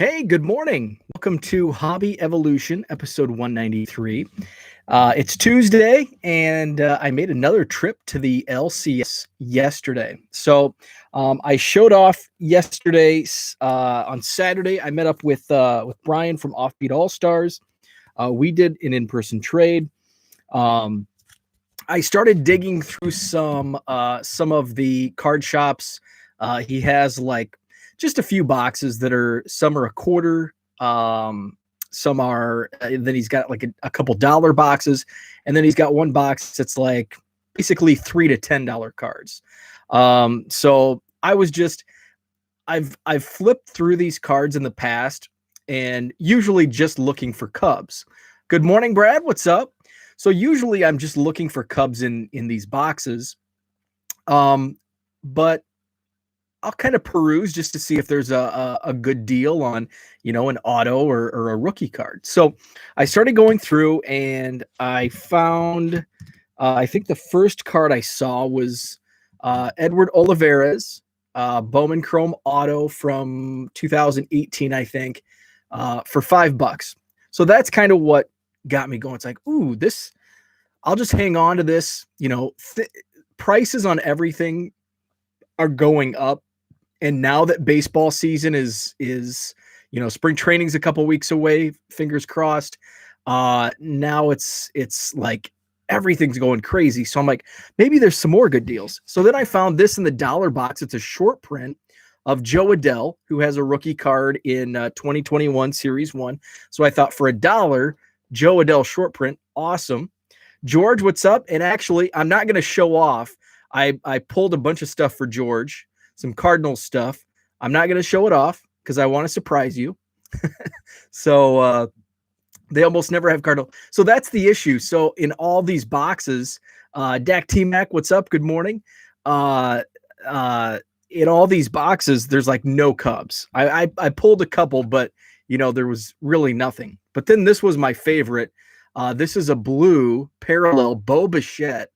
Hey, good morning. Welcome to Hobby Evolution, episode 193. It's Tuesday, and I made another trip to the LCS yesterday. I showed off yesterday. On Saturday, I met up with Brian from Offbeat All Stars. We did an in-person trade. I started digging through some of the card shops. He has like just a few boxes that are some are a quarter, some are. Then he's got like a couple dollar boxes, and then he's got one box that's like basically $3 to $10 cards. So I was just I've flipped through these cards in the past, and usually just looking for Cubs. Good morning, Brad. What's up? So usually I'm just looking for Cubs in these boxes, but I'll kind of peruse just to see if there's a good deal on, an auto or a rookie card. So I started going through and I found, I think the first card I saw was Edward Olivares, Bowman Chrome auto from 2018, I think, for $5. So that's kind of what got me going. It's like, ooh, I'll just hang on to this. Prices on everything are going up. And now that baseball season is spring training's a couple weeks away, fingers crossed. Now it's like everything's going crazy. So I'm like, maybe there's some more good deals. So then I found this in the dollar box. It's a short print of Joe Adell, who has a rookie card in 2021 Series 1. So I thought for $1, Joe Adell short print, awesome. George, what's up? And actually, I'm not going to show off. I pulled a bunch of stuff for George, some Cardinals stuff. I'm not going to show it off because I want to surprise you. So they almost never have Cardinal. So that's the issue. So in all these boxes, Dak T-Mac, what's up? Good morning. In all these boxes, there's like no Cubs. I pulled a couple, but there was really nothing. But then this was my favorite. This is a blue parallel Bo Bichette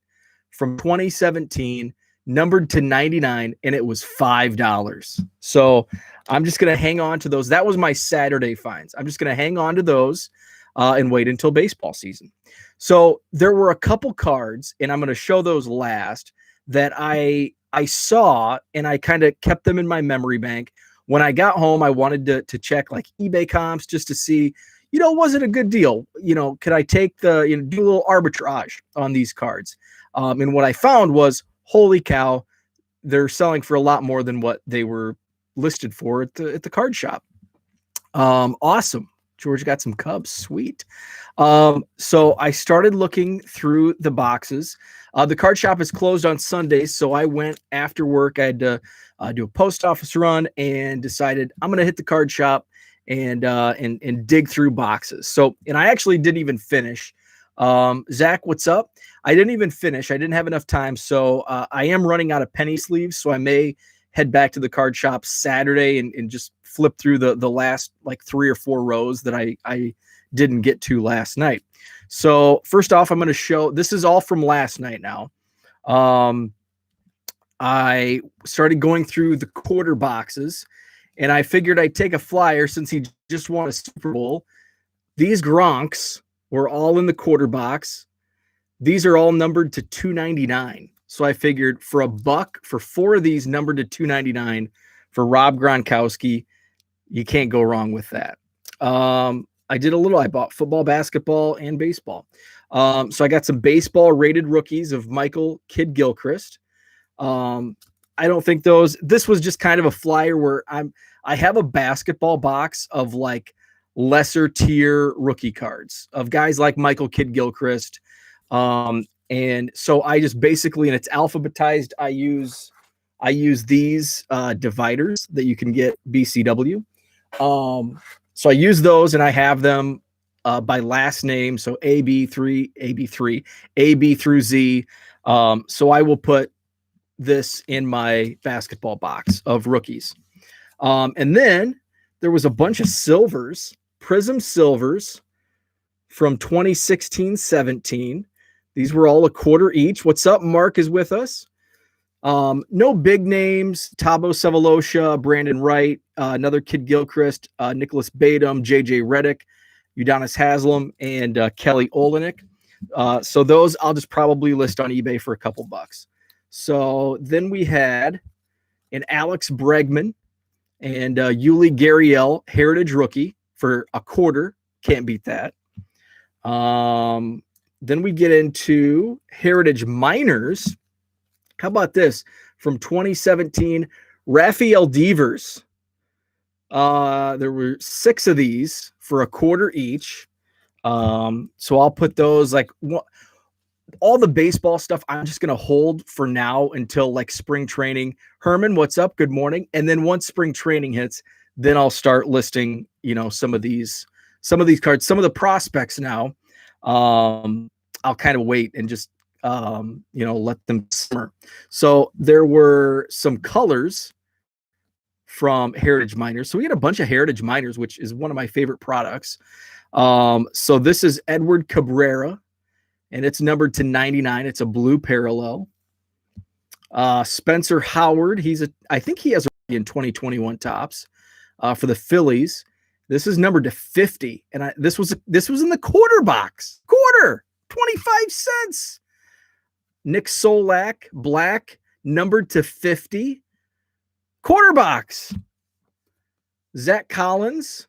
from 2017, numbered to 99, and it was $5. So I'm just going to hang on to those. That was my Saturday finds. I'm just going to hang on to those and wait until baseball season. So there were a couple cards, and I'm going to show those last, that I saw, and I kind of kept them in my memory bank. When I got home, I wanted to check like eBay comps just to see, was it a good deal? Could I take do a little arbitrage on these cards? And what I found was, holy cow, they're selling for a lot more than what they were listed for at the card shop. Awesome. George got some Cubs. Sweet. So I started looking through the boxes. The card shop is closed on Sundays, so I went after work. I had to do a post office run and decided I'm going to hit the card shop and dig through boxes. So, and I actually didn't even finish. Zach, what's up? I didn't even finish. I didn't have enough time. So I am running out of penny sleeves. So I may head back to the card shop Saturday and just flip through the last like 3 or 4 rows that I didn't get to last night. So first off, I'm going to show, this is all from last night now. I started going through the quarter boxes, and I figured I'd take a flyer since he just won a Super Bowl. These Gronks were all in the quarter box. These are all numbered to $2.99. So I figured for $1 for 4 of these numbered to $2.99 for Rob Gronkowski, you can't go wrong with that. I bought football, basketball, and baseball. So I got some baseball rated rookies of Michael Kidd-Gilchrist. I don't think this was just kind of a flyer where I have a basketball box of like lesser tier rookie cards of guys like Michael Kidd-Gilchrist. And so I just basically, and it's alphabetized, I use these dividers that you can get BCW. So I use those, and I have them by last name. So AB through Z. So I will put this in my basketball box of rookies. And then there was a bunch of silvers, Prism silvers from 2016-17. These were all a quarter each. What's up? Mark is with us. No big names: Tabo Sevalosha, Brandon Wright, another Kid Gilchrist, Nicholas Batum, JJ Redick, Udonis Haslam, and Kelly Olynyk. So those I'll just probably list on eBay for a couple bucks. So then we had an Alex Bregman and Yuli Gariel Heritage Rookie for a quarter. Can't beat that. Then we get into Heritage Minors. How about this? From 2017, Raphael Devers. There were 6 of these for a quarter each. So I'll put those like all the baseball stuff. I'm just going to hold for now until like spring training. Herman, what's up? Good morning. And then once spring training hits, then I'll start listing, some of these cards, some of the prospects now. I'll kind of wait and just, let them simmer. So there were some colors from Heritage Minors. So we had a bunch of Heritage Minors, which is one of my favorite products. So this is Edward Cabrera, and it's numbered to 99. It's a blue parallel. Spencer Howard, I think he has in 2021 tops for the Phillies. This is numbered to 50, and this was in the quarter box. Quarter, 25 cents. Nick Solak, black, numbered to 50. Quarter box. Zach Collins,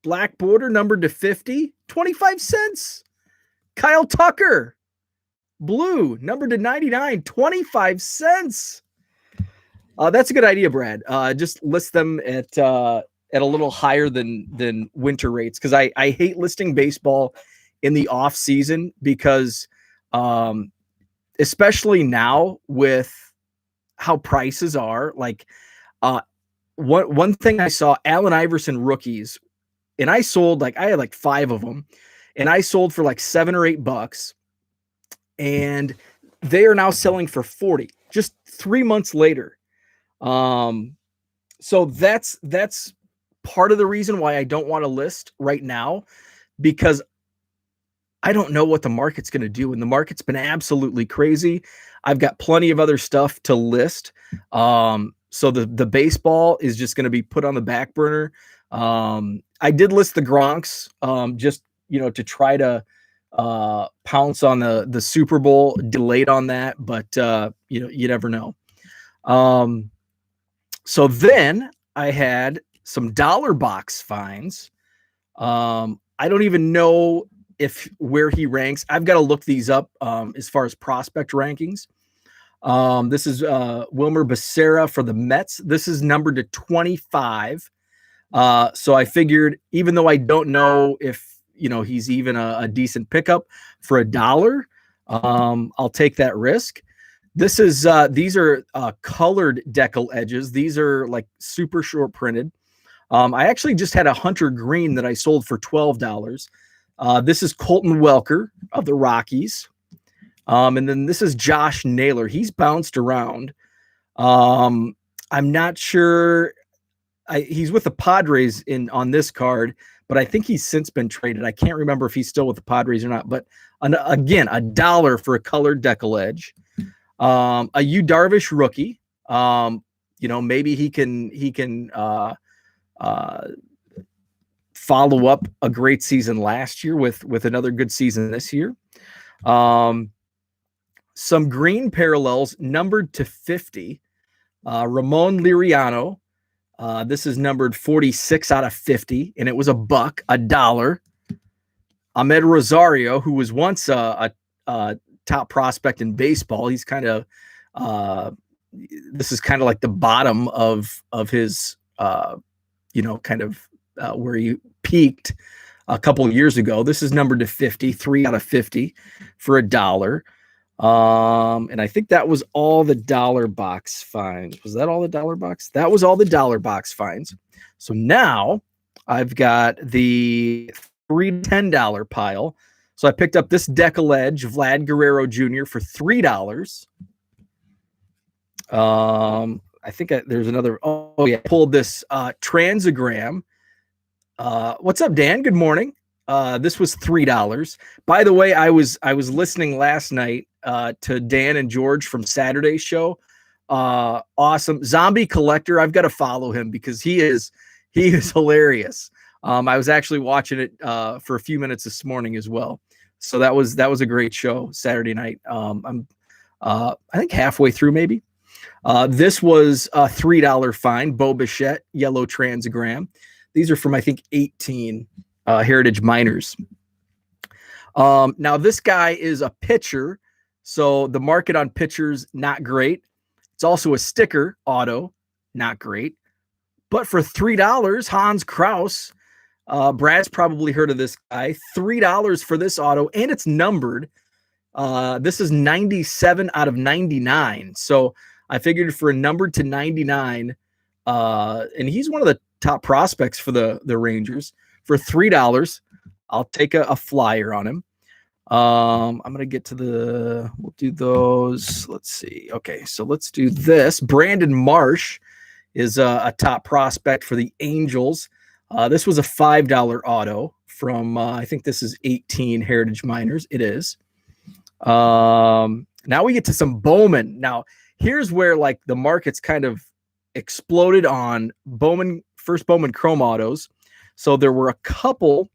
black border, numbered to 50, 25 cents. Kyle Tucker, blue, numbered to 99, 25 cents. That's a good idea, Brad. Just list them at a little higher than winter rates, because I hate listing baseball in the off season because especially now with how prices are, like one thing I saw, Allen Iverson rookies, and I had like 5 of them, and I sold for like $7 or $8, and they are now selling for 40 just 3 months later. So that's part of the reason why I don't want to list right now, because I don't know what the market's going to do, and the market's been absolutely crazy. I've got plenty of other stuff to list. So the baseball is just going to be put on the back burner. I did list the Gronks, just, to try to pounce on the Super Bowl, delayed on that, but you never know. So then I had some dollar box finds. I don't even know where he ranks. I've got to look these up as far as prospect rankings. This is Wilmer Becerra for the Mets. This is numbered to 25. So I figured, even though I don't know if he's even a decent pickup, for $1, I'll take that risk. These are colored decal edges. These are like super short printed. I actually just had a Hunter Green that I sold for $12. This is Colton Welker of the Rockies. And then this is Josh Naylor. He's bounced around. I'm not sure. He's with the Padres on this card, but I think he's since been traded. I can't remember if he's still with the Padres or not. But again, $1 for a colored decal edge. A Yu Darvish rookie. Maybe he can follow up a great season last year with another good season this year. Some green parallels numbered to 50. Ramon Liriano. This is numbered 46 out of 50, and it was $1. Ahmed Rosario, who was once a top prospect in baseball. He's kind of this is kind of like the bottom of his where he peaked a couple of years ago. This is numbered to 50, 3 out of 50 for $1. And I think that was all the dollar box finds. Was that all the dollar box? That was all the dollar box finds. So now I've got the $3 to $10 pile. So I picked up this decal edge Vlad Guerrero Jr. for $3. I think there's another. Oh yeah, I pulled this Transagram. What's up, Dan? Good morning. This was $3. By the way, I was listening last night to Dan and George from Saturday's show. Awesome. Zombie Collector. I've got to follow him because he is hilarious. I was actually watching it for a few minutes this morning as well. So that was a great show Saturday night. I'm I think halfway through maybe. This was a $3 fine. Bo Bichette, yellow transagram. These are from I think 18 Heritage Miners. Now this guy is a pitcher, so the market on pitchers not great. It's also a sticker auto, not great. But for $3, Hans Kraus, Brad's probably heard of this guy. $3 for this auto, and it's numbered. This is 97 out of 99. So I figured for a numbered to 99, and he's one of the top prospects for the Rangers. For $3, I'll take a flyer on him. I'm gonna get to we'll do those. Let's see. Okay, so let's do this. Brandon Marsh is a top prospect for the Angels. This was a $5 auto from I think this is 18 Heritage Miners. It is. Now we get to some Bowman. Now here's where like the market's kind of exploded on first Bowman Chrome autos. So there were a couple.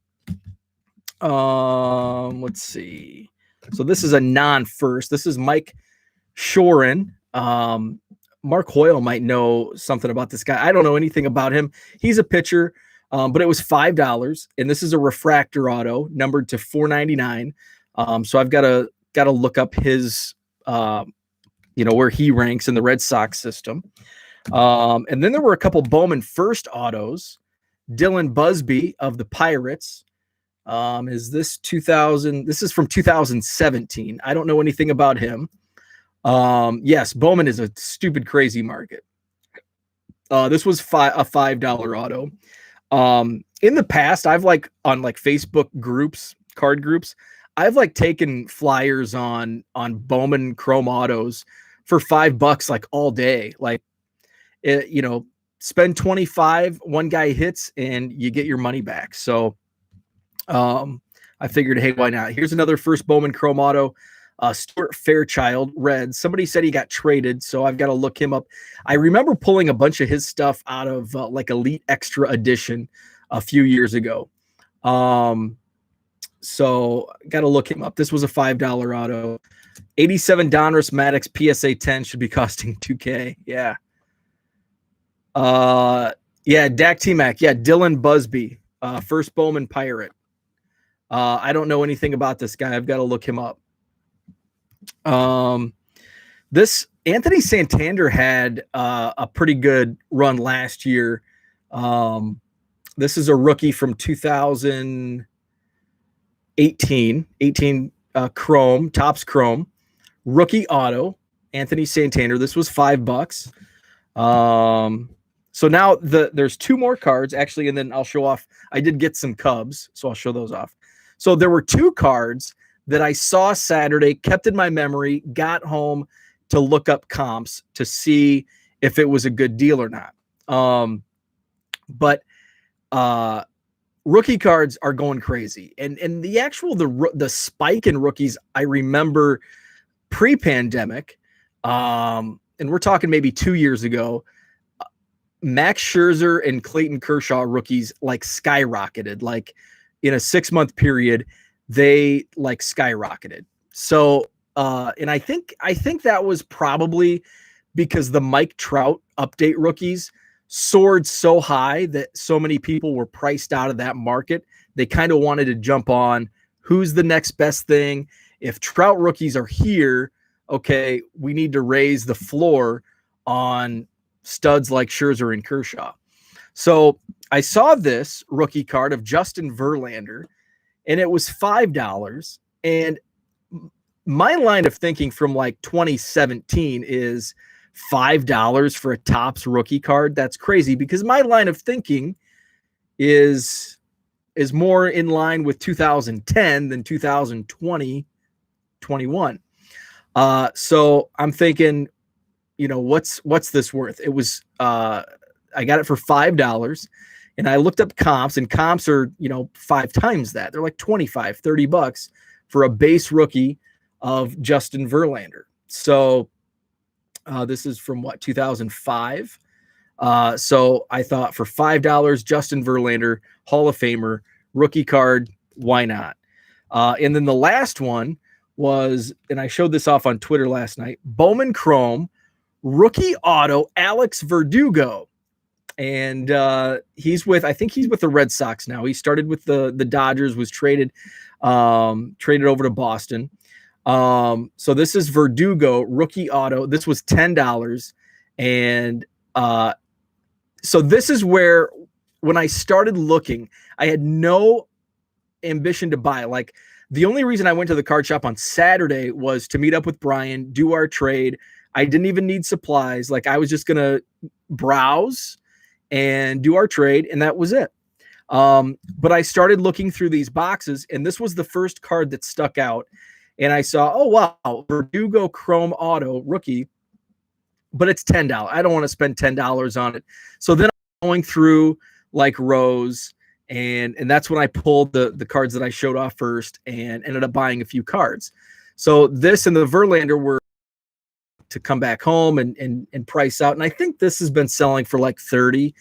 Let's see. So this is a non-first. This is Mike Shorin. Mark Hoyle might know something about this guy. I don't know anything about him. He's a pitcher, but it was $5, and this is a refractor auto numbered to 499. So I've got to look up his, where he ranks in the Red Sox system. And then there were a couple Bowman first autos. Dylan Busby of the Pirates. Is this 2000? This is from 2017. I don't know anything about him. Yes, Bowman is a stupid, crazy market. This was a $5 auto. In the past, I've on Facebook groups, card groups, I've taken flyers on Bowman Chrome autos for $5 all day. Spend 25, one guy hits and you get your money back. So I figured, hey, why not? Here's another first Bowman Chrome auto. Stuart Fairchild, red. Somebody said he got traded, so I've got to look him up. I remember pulling a bunch of his stuff out of Elite Extra Edition a few years ago. So got to look him up. This was a $5 auto. 87 Donruss Maddox PSA 10 should be costing $2K. Yeah. Dak T-Mac. Yeah, Dylan Busby, first Bowman Pirate. I don't know anything about this guy. I've got to look him up. This Anthony Santander had a pretty good run last year. This is a rookie from 2018 Chrome, Topps Chrome, rookie auto, Anthony Santander. This was $5. So now there's two more cards actually, and then I'll show off. I did get some Cubs, so I'll show those off. So there were two cards that I saw Saturday, kept in my memory, got home to look up comps to see if it was a good deal or not. But rookie cards are going crazy. And the spike in rookies, I remember pre-pandemic, and we're talking maybe 2 years ago, Max Scherzer and Clayton Kershaw rookies skyrocketed. In a 6-month period, they skyrocketed. So, and I think that was probably because the Mike Trout update rookies soared so high that so many people were priced out of that market. They kind of wanted to jump on who's the next best thing. If Trout rookies are here, okay, we need to raise the floor on studs like Scherzer and Kershaw. So I saw this rookie card of Justin Verlander, and it was $5. And my line of thinking from 2017 is $5 for a Topps rookie card. That's crazy because my line of thinking is more in line with 2010 than 2020, 21. So I'm thinking, what's this worth? It was, I got it for $5 and I looked up comps, and comps are, 5 times that. They're $25, $30 for a base rookie of Justin Verlander. So This is from 2005. So I thought for $5, Justin Verlander, Hall of Famer, rookie card, why not? And then the last one was, and I showed this off on Twitter last night, Bowman Chrome, rookie auto, Alex Verdugo. And I think he's with the Red Sox now. He started with the Dodgers, was traded over to Boston. So this is Verdugo, rookie auto. This was $10. And so this is where, when I started looking, I had no ambition to buy. Like, the only reason I went to the card shop on Saturday was to meet up with Brian, do our trade. I didn't even need supplies. Like, I was just going to browse and do our trade, and that was it. But I started looking through these boxes, and this was the first card that stuck out. And I saw, oh, wow, Verdugo Chrome Auto rookie, but it's $10. I don't want to spend $10 on it. So then I'm going through like rows, and that's when I pulled the cards that I showed off first and ended up buying a few cards. So this and the Verlander were to come back home and price out. And I think this has been selling for like 30.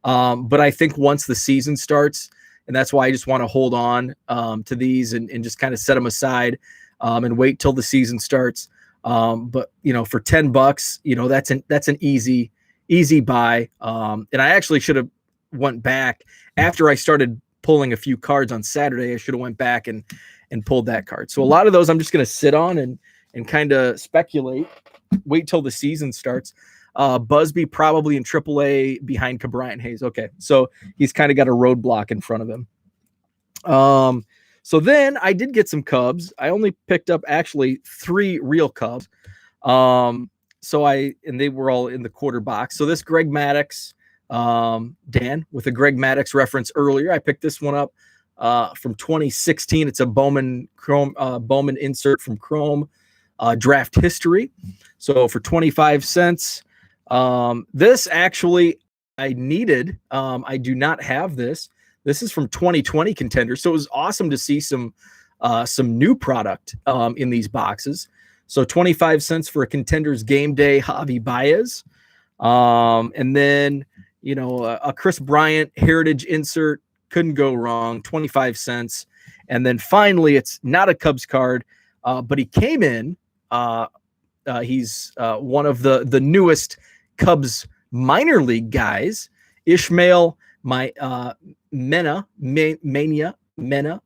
But I think once the season starts, and that's why I just want to hold on to these and just kind of set them aside and wait till the season starts. But for $10, that's an easy buy. And I actually should have went back after I started pulling a few cards on Saturday. I should have went back and pulled that card. So a lot of those I'm just going to sit on and kind of speculate, wait till the season starts. Busby probably in AAA behind Cabrian Hayes. Okay, so he's kind of got a roadblock in front of him. So then I did get some Cubs. I only picked up actually 3 real Cubs. And they were all in the quarter box. So this Greg Maddux, Dan, with a Greg Maddux reference earlier, I picked this one up from 2016. It's a Bowman insert from Chrome draft history. So for 25 cents, this actually I needed. I do not have this. This is from 2020 Contenders. So it was awesome to see some new product in these boxes. So 25 cents for a Contenders Game Day Javi Baez. And then, a Chris Bryant Heritage insert, couldn't go wrong, 25 cents. And then finally, it's not a Cubs card, but he came in. He's one of the newest Cubs minor league guys, Ishmael Mena.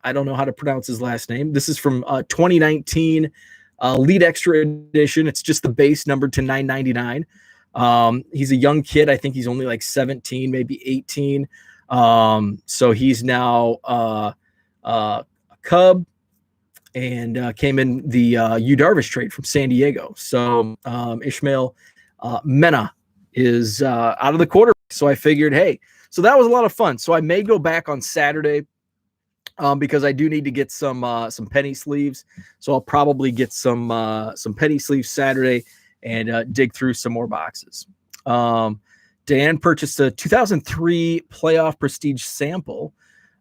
I don't know how to pronounce his last name. This is from 2019 Lead Extra Edition. It's just the base numbered to 999. He's a young kid. I think he's only like 17, maybe 18. So he's now a Cub and came in the Yu Darvish trade from San Diego. So Ishmael Mena is out of the quarterback. So I figured, hey, so that was a lot of fun. So I may go back on Saturday because I do need to get some penny sleeves. So I'll probably get some penny sleeves Saturday and dig through some more boxes. Dan purchased a 2003 playoff prestige sample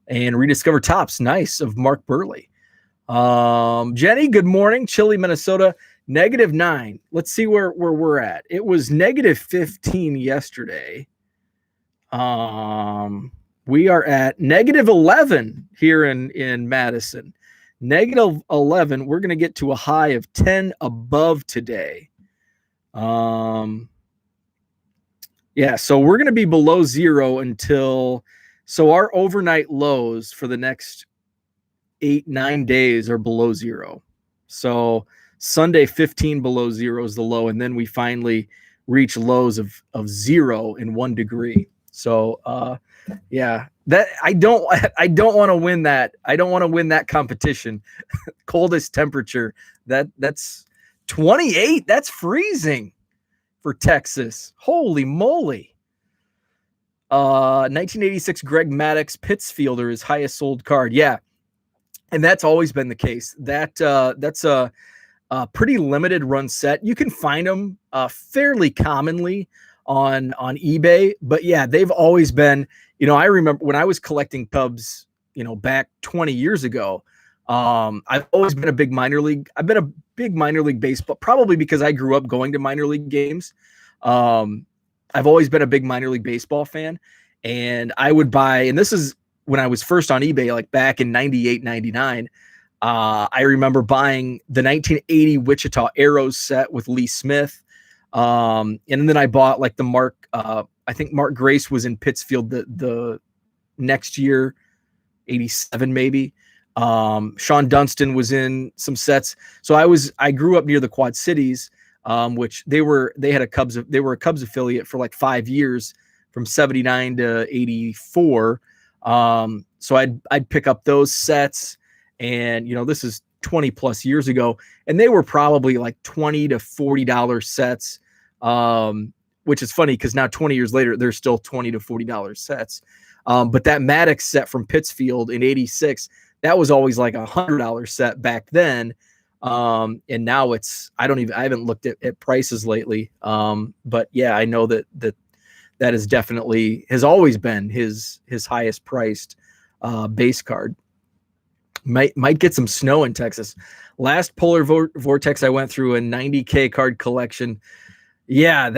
and rediscovered tops. Nice, of Mark Burley. Jenny, good morning. Chile, Minnesota, -9. Let's see where we're at. It was -15 yesterday. We are at -11 here in Madison. -11. We're going to get to a high of 10 above today. Yeah, so we're going to be below zero so our overnight lows for the next 8-9 days are below zero. So Sunday 15 below zero is the low, and then we finally reach lows of 0 and 1 degree. So yeah, that I don't want to win that. I don't want to win that competition. Coldest temperature. That's 28. That's freezing for Texas. Holy moly. 1986 Greg Maddux Pittsfielder is highest sold card. Yeah. And that's always been the case. That's a pretty limited run set. You can find them fairly commonly on eBay, but yeah, they've always been, I remember when I was collecting Cubs, back 20 years ago, I've always been a big minor league. I've been a big minor league baseball, probably because I grew up going to minor league games. I've always been a big minor league baseball fan, and I would buy, and this is when I was first on eBay, like back in 98, 99. I remember buying the 1980 Wichita Arrows set with Lee Smith. And then I bought like the I think Mark Grace was in Pittsfield the next year, 87 maybe. Sean Dunston was in some sets. So I grew up near the Quad Cities, which they were a Cubs affiliate for like 5 years from 79 to 84. So I'd pick up those sets, and this is 20 plus years ago, and they were probably like $20 to $40 sets. Which is funny because now 20 years later, they're still $20 to $40 sets. But that Maddox set from Pittsfield in 86, that was always like $100 set back then. And now I haven't looked at prices lately. But yeah, I know that is definitely has always been his highest priced base card. Might get some snow in Texas. Last polar vortex I went through a 90K card collection. Yeah,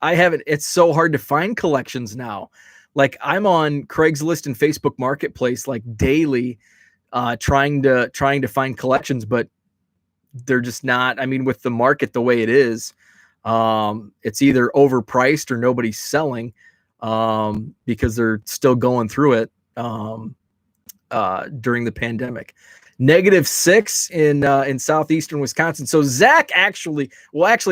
I haven't. It's so hard to find collections now. Like I'm on Craigslist and Facebook Marketplace like daily, trying to find collections, but they're just not. I mean, with the market the way it is, it's either overpriced or nobody's selling, because they're still going through it during the pandemic. -6 in southeastern Wisconsin. So Zach actually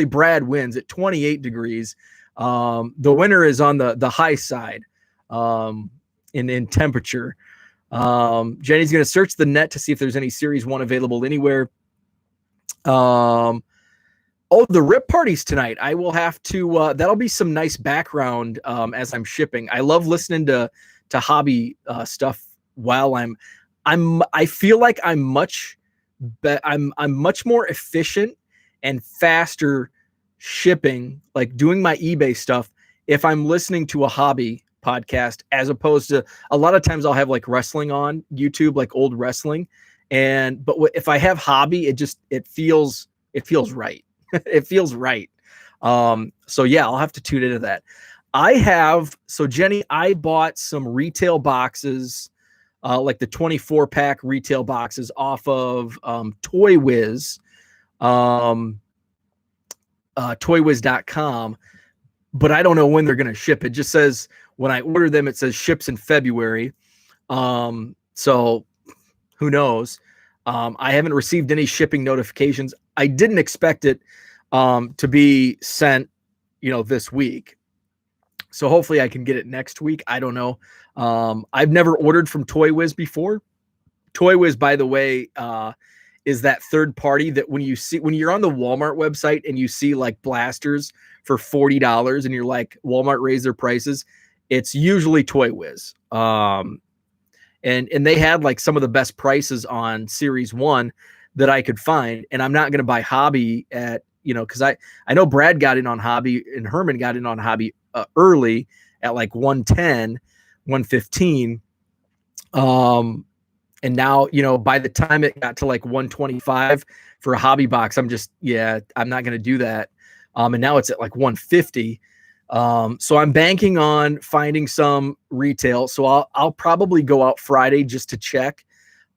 Brad wins at 28 degrees. The winner is on the high side in temperature. Jenny's going to search the net to see if there's any Series 1 available anywhere. The Rip Parties tonight. I will have to that'll be some nice background as I'm shipping. I love listening to hobby stuff while I feel like I'm much more efficient and faster shipping, like doing my eBay stuff, if I'm listening to a hobby podcast, as opposed to a lot of times I'll have like wrestling on YouTube, like old wrestling. But if I have hobby, it feels right. It feels right. So yeah, I'll have to tune into that. Jenny, I bought some retail boxes, like the 24-pack retail boxes off of Toy Wiz, toywiz.com, but I don't know when they're going to ship. It just says when I order them, it says ships in February. So who knows? I haven't received any shipping notifications. I didn't expect it to be sent, this week. So hopefully I can get it next week. I don't know. I've never ordered from Toy Wiz before. Toy Wiz, by the way, is that third party that when you're on the Walmart website and you see like blasters for $40 and you're like, Walmart raised their prices, it's usually Toy Wiz. And they had like some of the best prices on Series 1 that I could find. And I'm not going to buy hobby at, because I know Brad got in on hobby and Herman got in on hobby early at like 110, 115. And now, by the time it got to like 125 for a hobby box, I'm not going to do that. And now it's at like 150. So I'm banking on finding some retail. So I'll probably go out Friday just to check.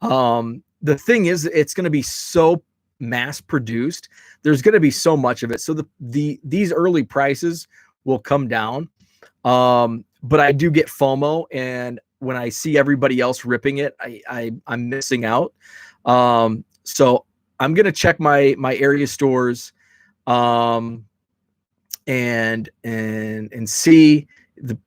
The thing is, it's going to be so mass produced. There's going to be so much of it. So these early prices will come down. But I do get FOMO, and when I see everybody else ripping it, I'm missing out. So I'm going to check my area stores, and see.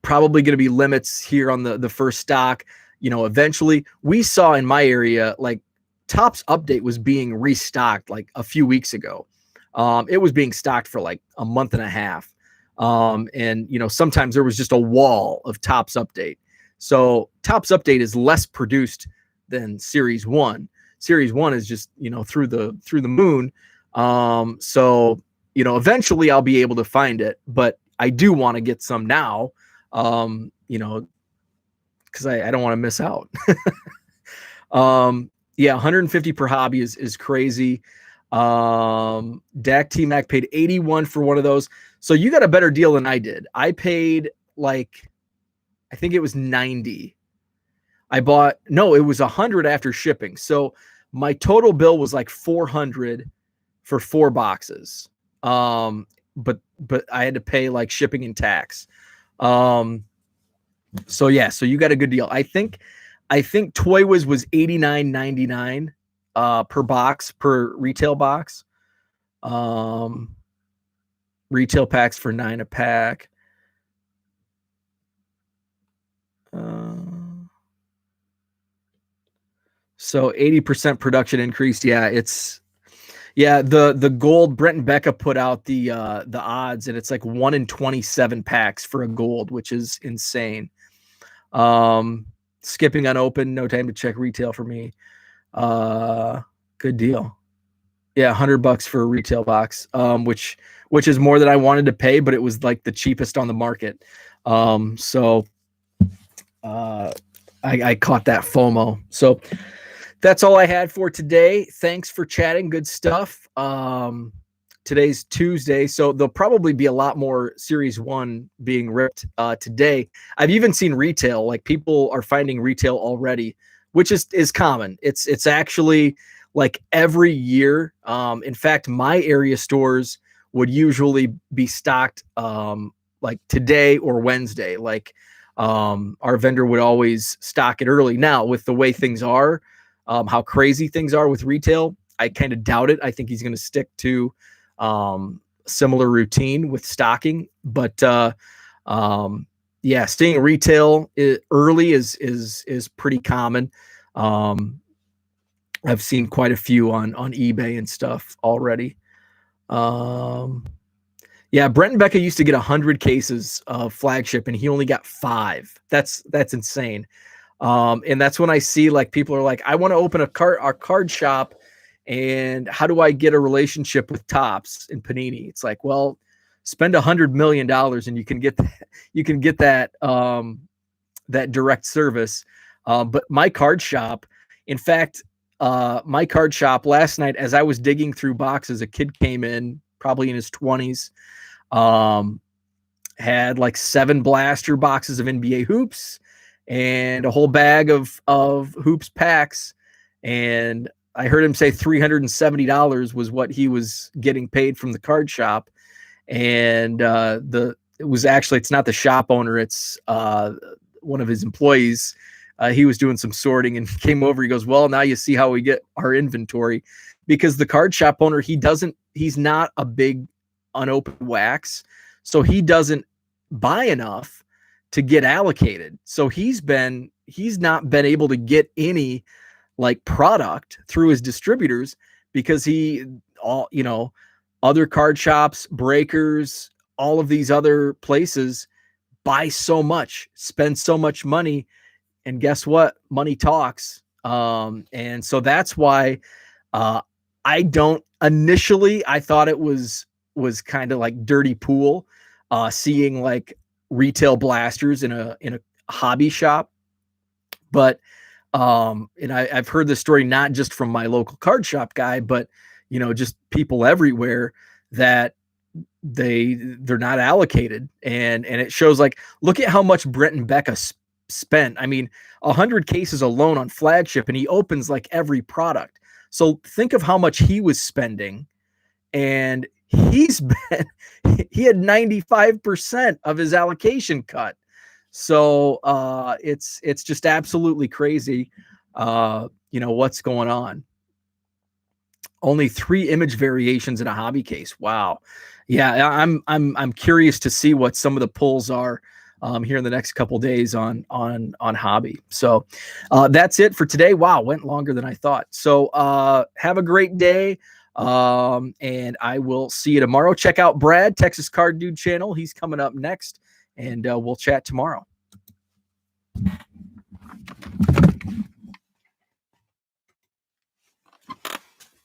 Probably going to be limits here on the first stock. Eventually we saw in my area, like Topps Update was being restocked like a few weeks ago. It was being stocked for like a month and a half. And sometimes there was just a wall of Topps Update. So Topps Update is less produced than Series 1. Series 1 is just, through the moon. So, eventually I'll be able to find it, but I do want to get some now, because I don't want to miss out. Yeah, 150 per hobby is crazy. Dak T-Mac paid 81 for one of those. So you got a better deal than I did. I paid like, I think it was 90. It was 100 after shipping. So my total bill was like 400 for 4 boxes. But I had to pay like shipping and tax. So yeah, so you got a good deal. I think Toy Wiz was $89.99 per box, per retail box. Retail packs for $9 a pack. So 80% production increase. Yeah, the gold. Brent and Becca put out the odds, and it's like 1 in 27 packs for a gold, which is insane. Skipping unopened, no time to check retail for me. Good deal. Yeah, $100 for a retail box, which is more than I wanted to pay, but it was like the cheapest on the market. So I caught that FOMO. So that's all I had for today. Thanks for chatting. Good stuff. Today's Tuesday, so there'll probably be a lot more Series 1 being ripped today. I've even seen retail, like people are finding retail already, which is common. It's actually like every year. In fact, my area stores would usually be stocked like today or Wednesday. Like our vendor would always stock it early. Now, with the way things are, how crazy things are with retail, I kind of doubt it. I think he's going to stick to similar routine with stocking, but yeah, staying retail early is pretty common. I've seen quite a few on eBay and stuff already. Yeah, Brent and Becca used to get 100 cases of flagship, and he only got 5. That's insane. And that's when I see like people are like, I want to open our card shop, and how do I get a relationship with Topps and Panini? It's like, well, spend $100 million and you can get that that direct service. But my card shop, in fact, my card shop last night, as I was digging through boxes, a kid came in, probably in his 20s, had like 7 blaster boxes of NBA hoops and a whole bag of hoops packs. And I heard him say $370 was what he was getting paid from the card shop. And it's not the shop owner, it's one of his employees. He was doing some sorting and came over. He goes, well, now you see how we get our inventory, because the card shop owner, he's not a big unopened wax. So he doesn't buy enough to get allocated. So he's not been able to get any like product through his distributors, because other card shops, breakers, all of these other places buy so much, spend so much money, and guess what? Money talks. And so that's why I thought it was kind of like dirty pool, seeing like retail blasters in a hobby shop. But and I've heard this story not just from my local card shop guy, but just people everywhere, that they're not allocated, and it shows. Like, look at how much Brent and Becca spent. I mean, 100 cases alone on flagship, and he opens like every product. So think of how much he was spending, and he had 95% of his allocation cut. So it's just absolutely crazy, what's going on. Only 3 image variations in a hobby case. Wow. Yeah, I'm curious to see what some of the pulls are here in the next couple days on hobby. So that's it for today. Wow, went longer than I thought. So have a great day. And I will see you tomorrow. Check out Brad, Texas Card Dude channel. He's coming up next, and we'll chat tomorrow.